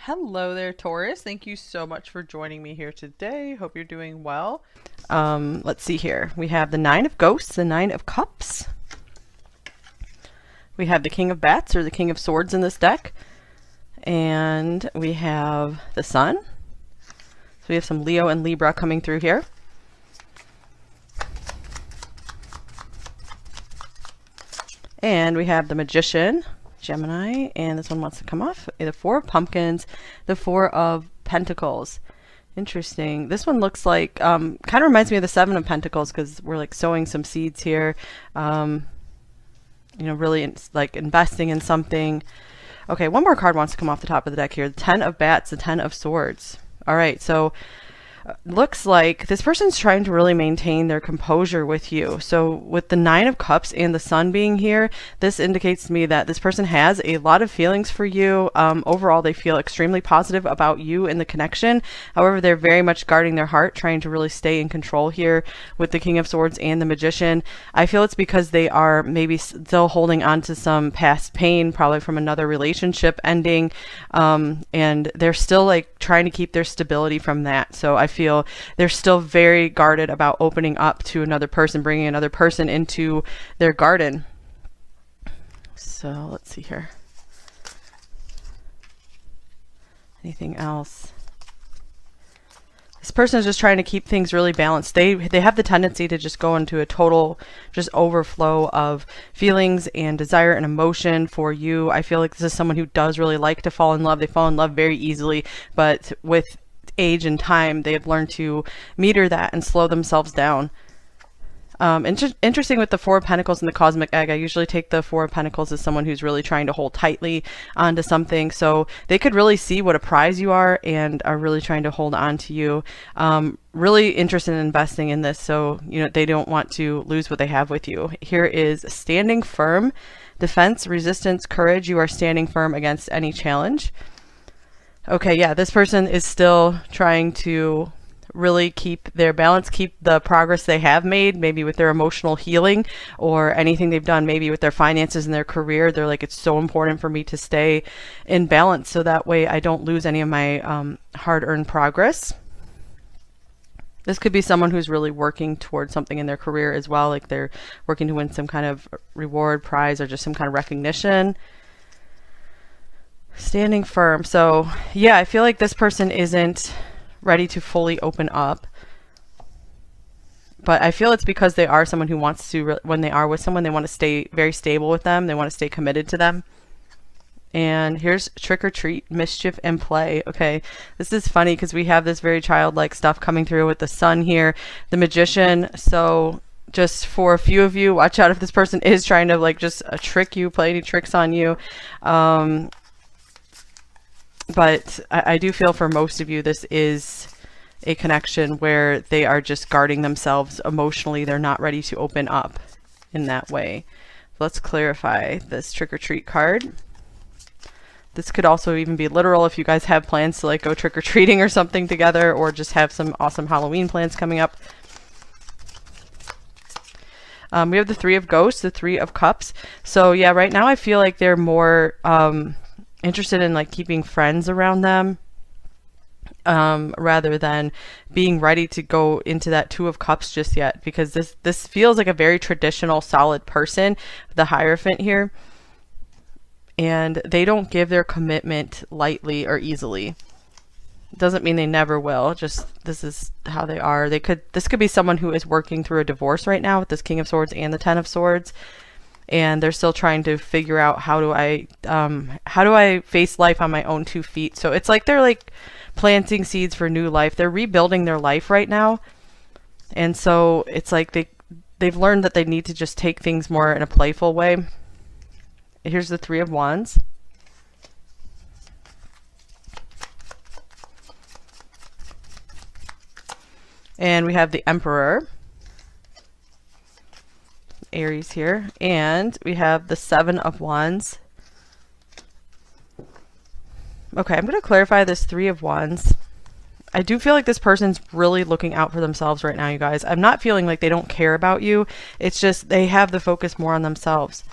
Hello there, Taurus. Thank you so much for joining me here today. Hope you're doing well. Let's see here. We have the Nine of Ghosts, the Nine of Cups. We have the King of Bats or the King of Swords in this deck. And we have the Sun. So we have some Leo and Libra coming through here. And we have the Magician, Gemini, and this one wants to come off. The Four of Pumpkins, the Four of Pentacles. Interesting. This one looks like, kind of reminds me of the Seven of Pentacles because we're like sowing some seeds here. You know, really like investing in something. Okay, one more card wants to come off the top of the deck here. The Ten of Bats, the Ten of Swords. All right, so looks like this person's trying to really maintain their composure with you. So with the Nine of Cups and the Sun being here, this indicates to me that this person has a lot of feelings for you. Overall, they feel extremely positive about you and the connection. However, they're very much guarding their heart, trying to really stay in control here with the King of Swords and the Magician. I feel it's because they are maybe still holding on to some past pain, probably from another relationship ending, and they're still like trying to keep their stability from that. So I feel they're still very guarded about opening up to another person, bringing another person into their garden. So let's see here. Anything else? This person is just trying to keep things really balanced. They have the tendency to just go into a total just overflow of feelings and desire and emotion for you. I feel like this is someone who does really like to fall in love. They fall in love very easily, but with age and time, they have learned to meter that and slow themselves down. Interesting with the Four of Pentacles and the Cosmic Egg, I usually take the Four of Pentacles as someone who's really trying to hold tightly onto something. So they could really see what a prize you are and are really trying to hold on to you. Really interested in investing in this, so you know they don't want to lose what they have with you. Here is standing firm, defense, resistance, courage. You are standing firm against any challenge. Okay, yeah, this person is still trying to really keep their balance, keep the progress they have made, maybe with their emotional healing or anything they've done, maybe with their finances and their career. They're like, it's so important for me to stay in balance so that way I don't lose any of my hard-earned progress. This could be someone who's really working towards something in their career as well, like they're working to win some kind of reward, prize, or just some kind of recognition. Standing firm. So yeah, I feel like this person isn't ready to fully open up, but I feel it's because they are someone who wants to, when they are with someone, they want to stay very stable with them. They want to stay committed to them. And here's trick or treat, mischief and play. Okay, this is funny because we have this very childlike stuff coming through with the Sun here, the Magician. So just for a few of you, watch out if this person is trying to like just trick you, play any tricks on you. But I do feel for most of you, this is a connection where they are just guarding themselves emotionally. They're not ready to open up in that way. Let's clarify this trick or treat card. This could also even be literal if you guys have plans to like go trick or treating or something together, or just have some awesome Halloween plans coming up. We have the Three of Ghosts, the Three of Cups. So yeah, right now I feel like they're more interested in like keeping friends around them, rather than being ready to go into that Two of Cups just yet, because this feels like a very traditional, solid person, the Hierophant here, and they don't give their commitment lightly or easily. Doesn't mean they never will, just this is how they are. This could be someone who is working through a divorce right now with this King of Swords and the Ten of Swords, and they're still trying to figure out how do I face life on my own 2 feet. So it's like they're like planting seeds for new life. They're rebuilding their life right now, and so it's like they've learned that they need to just take things more in a playful way. Here's the Three of Wands. And we have the Emperor, Aries here, and we have the Seven of Wands. Okay, I'm going to clarify this Three of Wands. I do feel like this person's really looking out for themselves right now, you guys. I'm not feeling like they don't care about you. It's just they have the focus more on themselves.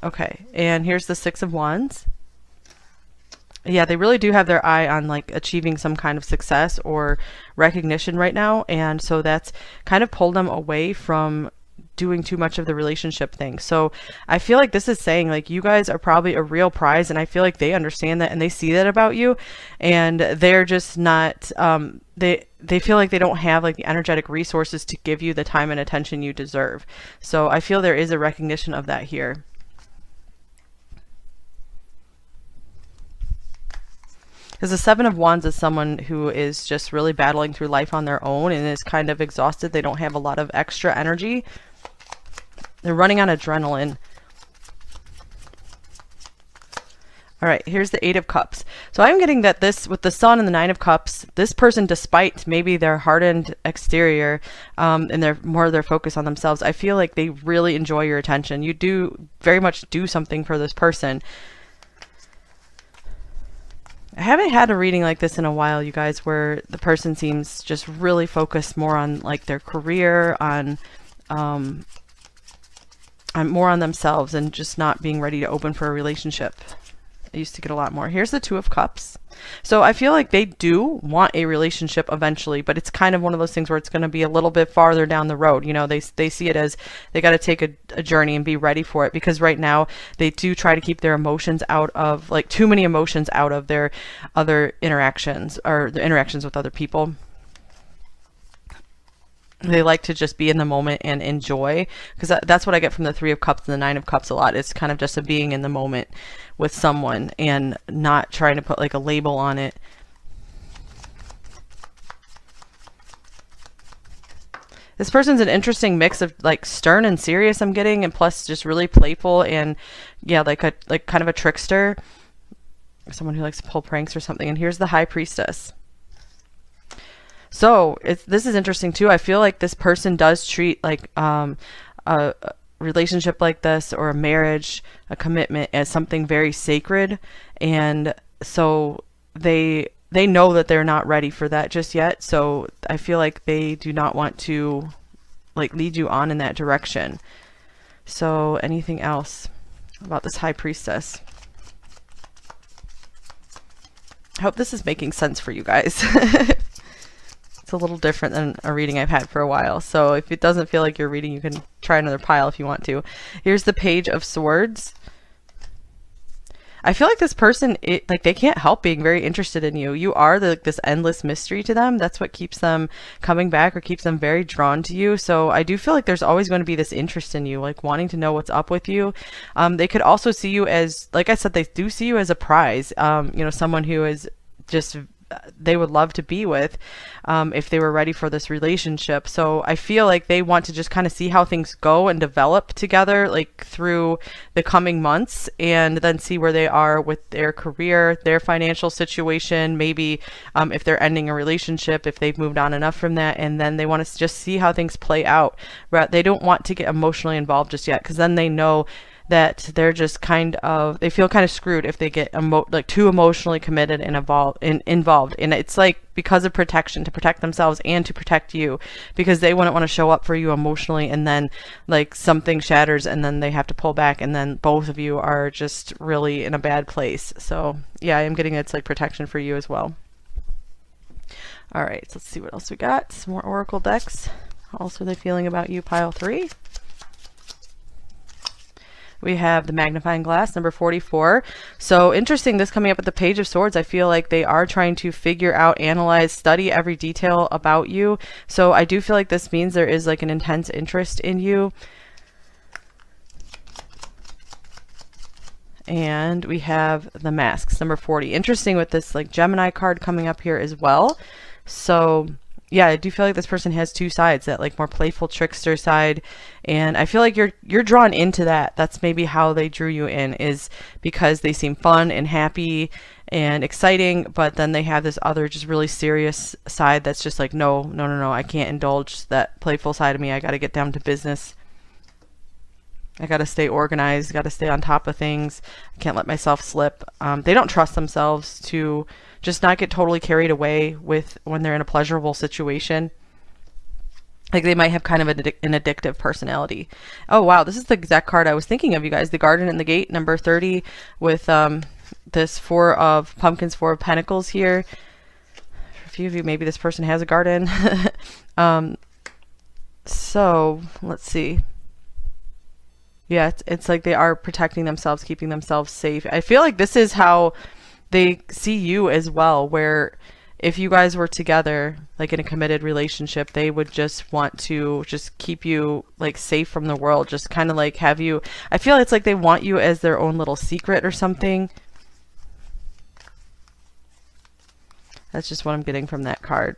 Okay, and here's the Six of Wands. Yeah, they really do have their eye on like achieving some kind of success or recognition right now, and so that's kind of pulled them away from doing too much of the relationship thing. So I feel like this is saying like you guys are probably a real prize, and I feel like they understand that and they see that about you, and they're just not they feel like they don't have like the energetic resources to give you the time and attention you deserve. So I feel there is a recognition of that here. Because the Seven of Wands is someone who is just really battling through life on their own and is kind of exhausted. They don't have a lot of extra energy. They're running on adrenaline. All right, here's the Eight of Cups. So I'm getting that this, with the Sun and the Nine of Cups, this person, despite maybe their hardened exterior and their focus on themselves, I feel like they really enjoy your attention. You do very much do something for this person. I haven't had a reading like this in a while, you guys, where the person seems just really focused more on like their career, on more on themselves and just not being ready to open for a relationship. I used to get a lot more. Here's the Two of Cups. So I feel like they do want a relationship eventually, but it's kind of one of those things where it's going to be a little bit farther down the road. You know, they see it as they got to take a journey and be ready for it, because right now they do try to keep their emotions out of, like, too many emotions out of their other interactions or the interactions with other people. They like to just be in the moment and enjoy, because that's what I get from the Three of Cups and the Nine of Cups a lot. It's kind of just a being in the moment with someone and not trying to put like a label on it. This person's an interesting mix of like stern and serious, I'm getting, and plus just really playful and yeah, like kind of a trickster, someone who likes to pull pranks or something. And here's the High Priestess. So this is interesting too. I feel like this person does treat like a relationship like this, or a marriage, a commitment, as something very sacred, and so they know that they're not ready for that just yet. So I feel like they do not want to like lead you on in that direction. So anything else about this High Priestess? I hope this is making sense for you guys. It's a little different than a reading I've had for a while. So if it doesn't feel like your reading, you can try another pile if you want to. Here's the Page of Swords. I feel like this person, like they can't help being very interested in you. You are this endless mystery to them. That's what keeps them coming back or keeps them very drawn to you. So I do feel like there's always going to be this interest in you, like wanting to know what's up with you. They could also see you as, like I said, they do see you as a prize. You know, someone who is just, they would love to be with if they were ready for this relationship. So I feel like they want to just kind of see how things go and develop together, like through the coming months, and then see where they are with their career, their financial situation, maybe if they're ending a relationship, if they've moved on enough from that, and then they want to just see how things play out. They don't want to get emotionally involved just yet, because then they know that they're just kind of, they feel kind of screwed if they get like too emotionally committed and involved. And it's like because of protection, to protect themselves and to protect you, because they wouldn't want to show up for you emotionally and then like something shatters and then they have to pull back and then both of you are just really in a bad place. So yeah, I am getting it's like protection for you as well. All right, so let's see what else we got. Some more oracle decks. How else are they feeling about you, pile 3? We have the magnifying glass, number 44. So interesting, this coming up at the Page of Swords. I feel like they are trying to figure out, analyze, study every detail about you. So I do feel like this means there is like an intense interest in you. And we have the masks, number 40. Interesting with this like Gemini card coming up here as well. So yeah, I do feel like this person has two sides, that like more playful trickster side, and I feel like you're drawn into that. That's maybe how they drew you in, is because they seem fun and happy and exciting, but then they have this other just really serious side that's just like, no, I can't indulge that playful side of me. I got to get down to business. I got to stay organized, got to stay on top of things. I can't let myself slip. They don't trust themselves to just not get totally carried away with when they're in a pleasurable situation. Like they might have kind of an addictive personality. Oh wow, this is the exact card I was thinking of, you guys. The Garden and the Gate, number 30, with this 4 of Pumpkins, 4 of Pentacles here. For a few of you, maybe this person has a garden. So let's see. Yeah, it's like they are protecting themselves, keeping themselves safe. I feel like this is how they see you as well, where if you guys were together, like in a committed relationship, they would just want to just keep you like safe from the world, just kind of like have you, I feel it's like they want you as their own little secret or something. That's just what I'm getting from that card.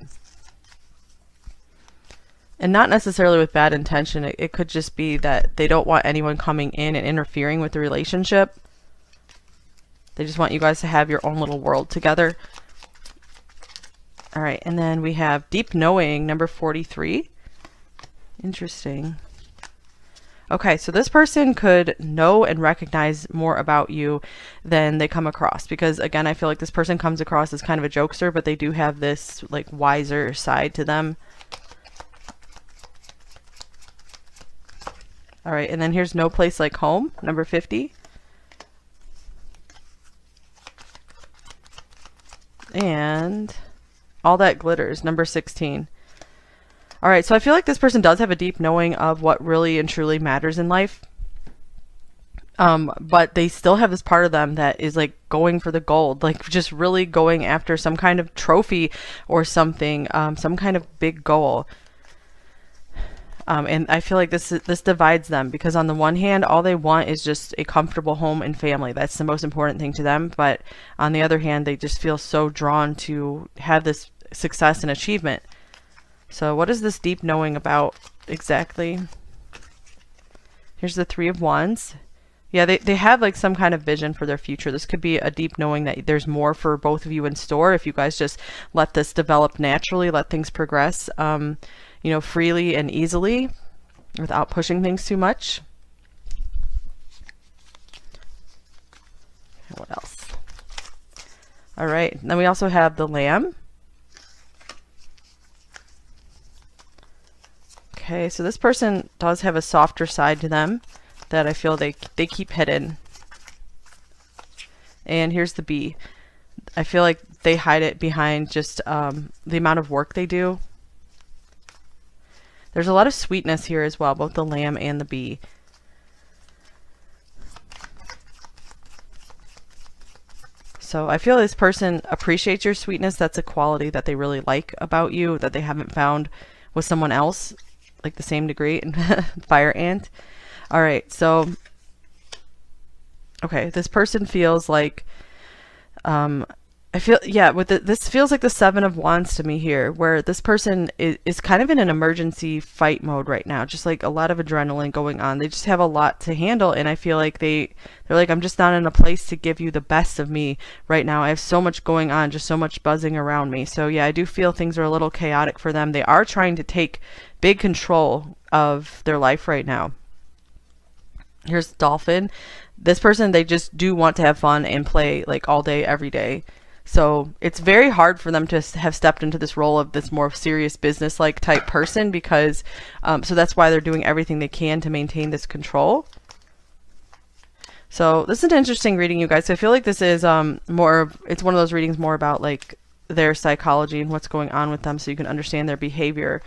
And not necessarily with bad intention. It could just be that they don't want anyone coming in and interfering with the relationship. They just want you guys to have your own little world together. All right, and then we have Deep Knowing, number 43. Interesting. Okay, so this person could know and recognize more about you than they come across, because again, I feel like this person comes across as kind of a jokester, but they do have this like wiser side to them. All right, and then here's No Place Like Home, number 50. And All That Glitters, number 16. All right, so I feel like this person does have a deep knowing of what really and truly matters in life. But they still have this part of them that is like going for the gold, like just really going after some kind of trophy or something, some kind of big goal. And I feel like this divides them, because on the one hand, all they want is just a comfortable home and family. That's the most important thing to them. But on the other hand, they just feel so drawn to have this success and achievement. So what is this deep knowing about exactly? Here's the 3 of Wands. Yeah, they have like some kind of vision for their future. This could be a deep knowing that there's more for both of you in store if you guys just let this develop naturally, let things progress, you know, freely and easily without pushing things too much. What else? All right, then we also have the Lamb. Okay, so this person does have a softer side to them that I feel they keep hidden. And here's the Bee. I feel like they hide it behind just the amount of work they do. There's a lot of sweetness here as well, both the Lamb and the Bee. So I feel this person appreciates your sweetness. That's a quality that they really like about you that they haven't found with someone else, like the same degree. Fire Ant. All right, so okay, this person feels like I feel, yeah, with this feels like the 7 of Wands to me here, where this person is kind of in an emergency fight mode right now, just like a lot of adrenaline going on. They just have a lot to handle, and I feel like they're like, I'm just not in a place to give you the best of me right now. I have so much going on, just so much buzzing around me. So yeah, I do feel things are a little chaotic for them. They are trying to take big control of their life right now. Here's Dolphin. This person, they just do want to have fun and play like all day, every day. So it's very hard for them to have stepped into this role of this more serious business-like type person, because so that's why they're doing everything they can to maintain this control. So this is an interesting reading, you guys. I feel like this is it's one of those readings more about like their psychology and what's going on with them, so you can understand their behavior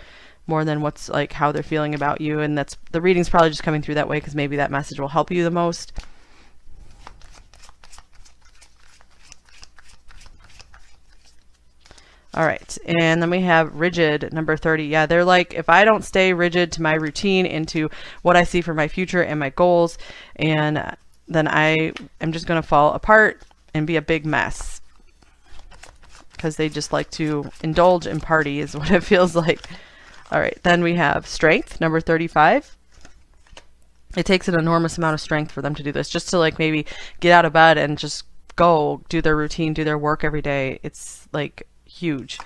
more than what's like how they're feeling about you. And that's, the reading's probably just coming through that way because maybe that message will help you the most. All right, and then we have Rigid, number 30. Yeah, they're like, if I don't stay rigid to my routine, into what I see for my future and my goals, and then I am just going to fall apart and be a big mess. Because they just like to indulge and party is what it feels like. All right, then we have Strength, number 35. It takes an enormous amount of strength for them to do this, just to like maybe get out of bed and just go do their routine, do their work every day. It's like huge.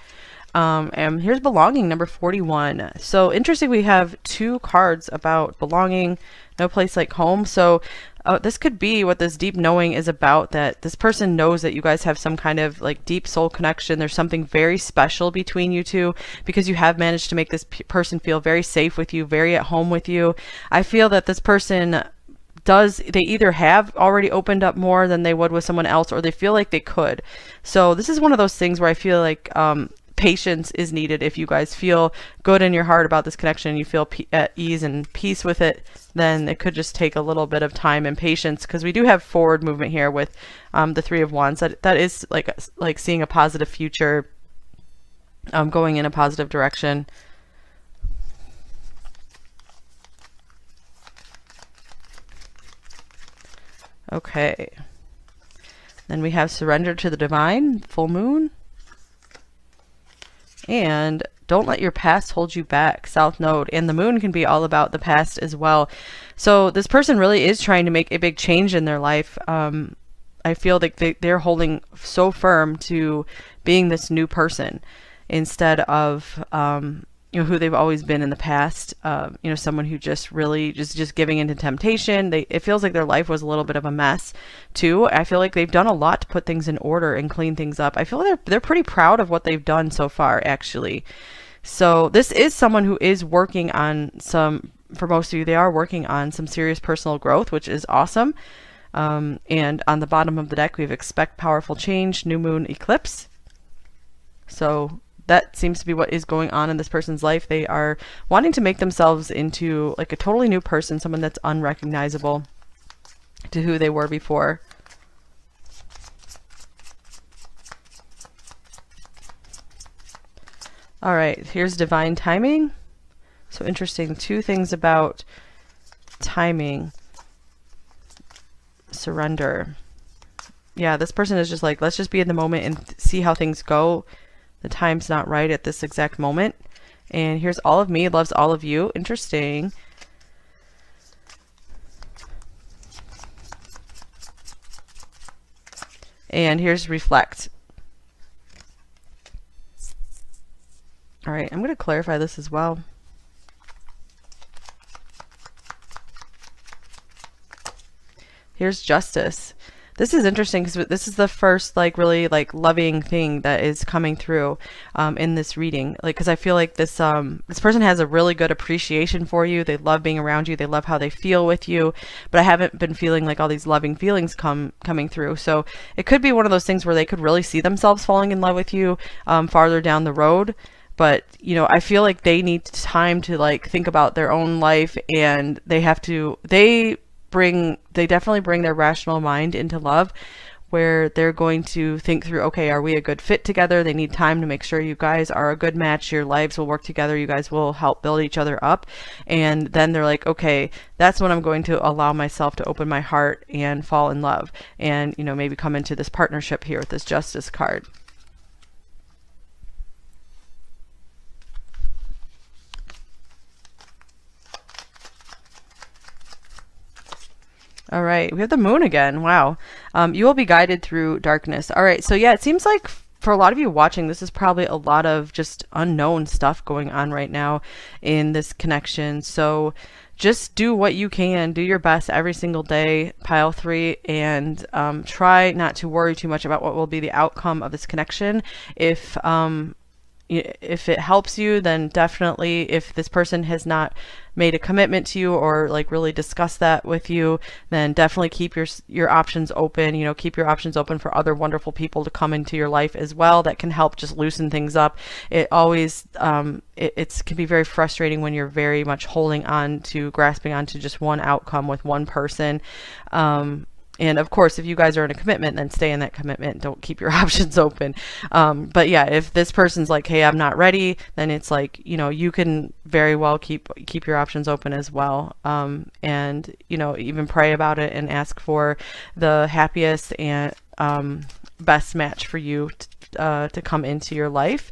And here's belonging, number 41. So interesting, we have two cards about belonging, no place like home. So this could be what this deep knowing is about, that this person knows that you guys have some kind of like deep soul connection. There's something very special between you two because you have managed to make this person feel very safe with you, very at home with you. I feel that this person they either have already opened up more than they would with someone else, or they feel like they could. So this is one of those things where I feel like patience is needed. If you guys feel good in your heart about this connection, you feel at ease and peace with it, then it could just take a little bit of time and patience, because we do have forward movement here with the Three of Wands. That is like seeing a positive future, going in a positive direction. Okay. Then we have surrender to the divine, full moon. And don't let your past hold you back, South Node. And the moon can be all about the past as well. So this person really is trying to make a big change in their life. I feel like they're holding so firm to being this new person instead of who they've always been in the past. Someone who just really just giving into temptation. It feels like their life was a little bit of a mess too. I feel like they've done a lot to put things in order and clean things up. I feel like they're pretty proud of what they've done so far, actually. So this is someone who is working on for most of you, they are working on some serious personal growth, which is awesome. And on the bottom of the deck, we have expect powerful change, new moon eclipse. So that seems to be what is going on in this person's life. They are wanting to make themselves into like a totally new person, someone that's unrecognizable to who they were before. All right, here's divine timing. So interesting, two things about timing. Surrender. Yeah, this person is just like, let's just be in the moment and see how things go. The time's not right at this exact moment. And here's all of me loves all of you. Interesting. And here's reflect. All right, I'm going to clarify this as well. Here's justice. This is interesting because this is the first really loving thing that is coming through in this reading. Because I feel like this person has a really good appreciation for you. They love being around you. They love how they feel with you. But I haven't been feeling like all these loving feelings coming through. So it could be one of those things where they could really see themselves falling in love with you farther down the road. But, I feel like they need time to think about their own life, and they definitely bring their rational mind into love, where they're going to think through, okay, are we a good fit together? They need time to make sure you guys are a good match. Your lives will work together. You guys will help build each other up. And then they're like, okay, that's when I'm going to allow myself to open my heart and fall in love, and, maybe come into this partnership here with this justice card. All right, we have the moon again. Wow. You will be guided through darkness. All right, so yeah, it seems like for a lot of you watching, this is probably a lot of just unknown stuff going on right now in this connection. So just do what you can. Do your best every single day, pile 3, and try not to worry too much about what will be the outcome of this connection. If it helps you, then definitely, if this person has not made a commitment to you or really discussed that with you, then definitely keep your options open. Keep your options open for other wonderful people to come into your life as well that can help just loosen things up. It always it can be very frustrating when you're very much grasping onto just one outcome with one person. And of course, if you guys are in a commitment, then stay in that commitment. Don't keep your options open. But yeah, if this person's like, hey, I'm not ready, then it's like, you can very well keep your options open as well. And, even pray about it and ask for the happiest and best match for you to come into your life.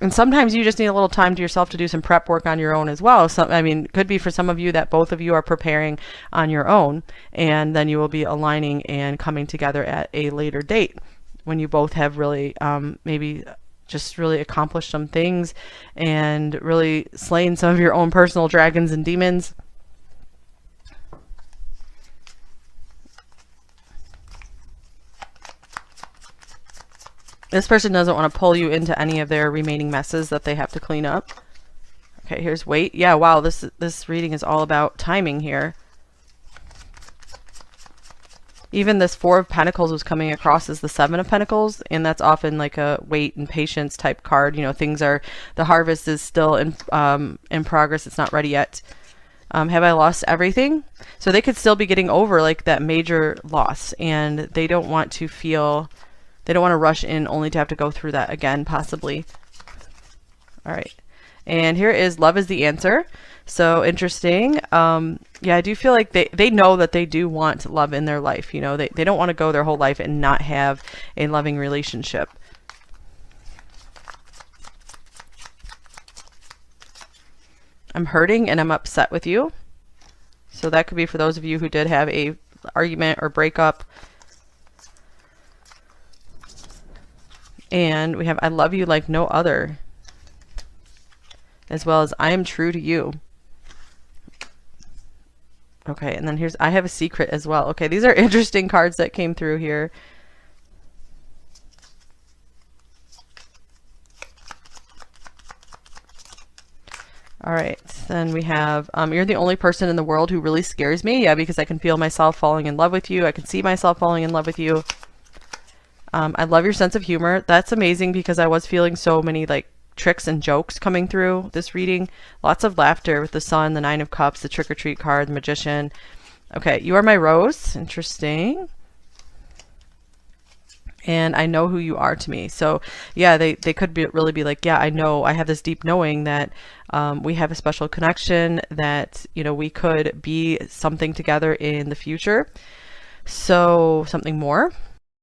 And sometimes you just need a little time to yourself to do some prep work on your own as well. So, it could be for some of you that both of you are preparing on your own, and then you will be aligning and coming together at a later date when you both have really maybe just really accomplish some things and really slaying some of your own personal dragons and demons. This person doesn't want to pull you into any of their remaining messes that they have to clean up. Okay, here's wait. Yeah, wow, this reading is all about timing here. Even this Four of Pentacles was coming across as the Seven of Pentacles, and that's often like a wait and patience type card. You know, things are, the harvest is still in progress. It's not ready yet. Have I lost everything? So they could still be getting over like that major loss, and they don't want to feel, they don't want to rush in only to have to go through that again, possibly. All right. And here is love is the answer. So interesting. Yeah, I do feel like they know that they do want love in their life. You know, they don't want to go their whole life and not have a loving relationship. I'm hurting and I'm upset with you. So that could be for those of you who did have a argument or breakup. And we have I love you like no other, as well as I am true to you. Okay, and then here's I have a secret as well. Okay, these are interesting cards that came through here. All right, then we have you're the only person in the world who really scares me. Yeah, because I can feel myself falling in love with you. I can see myself falling in love with you. I love your sense of humor. That's amazing, because I was feeling so many like tricks and jokes coming through this reading. Lots of laughter with the Sun, the Nine of Cups, the Trick or Treat card, the Magician. Okay, you are my rose. Interesting. And I know who you are to me. So yeah, they could be really be like, yeah, I know, I have this deep knowing that we have a special connection, that, you know, we could be something together in the future. So something more.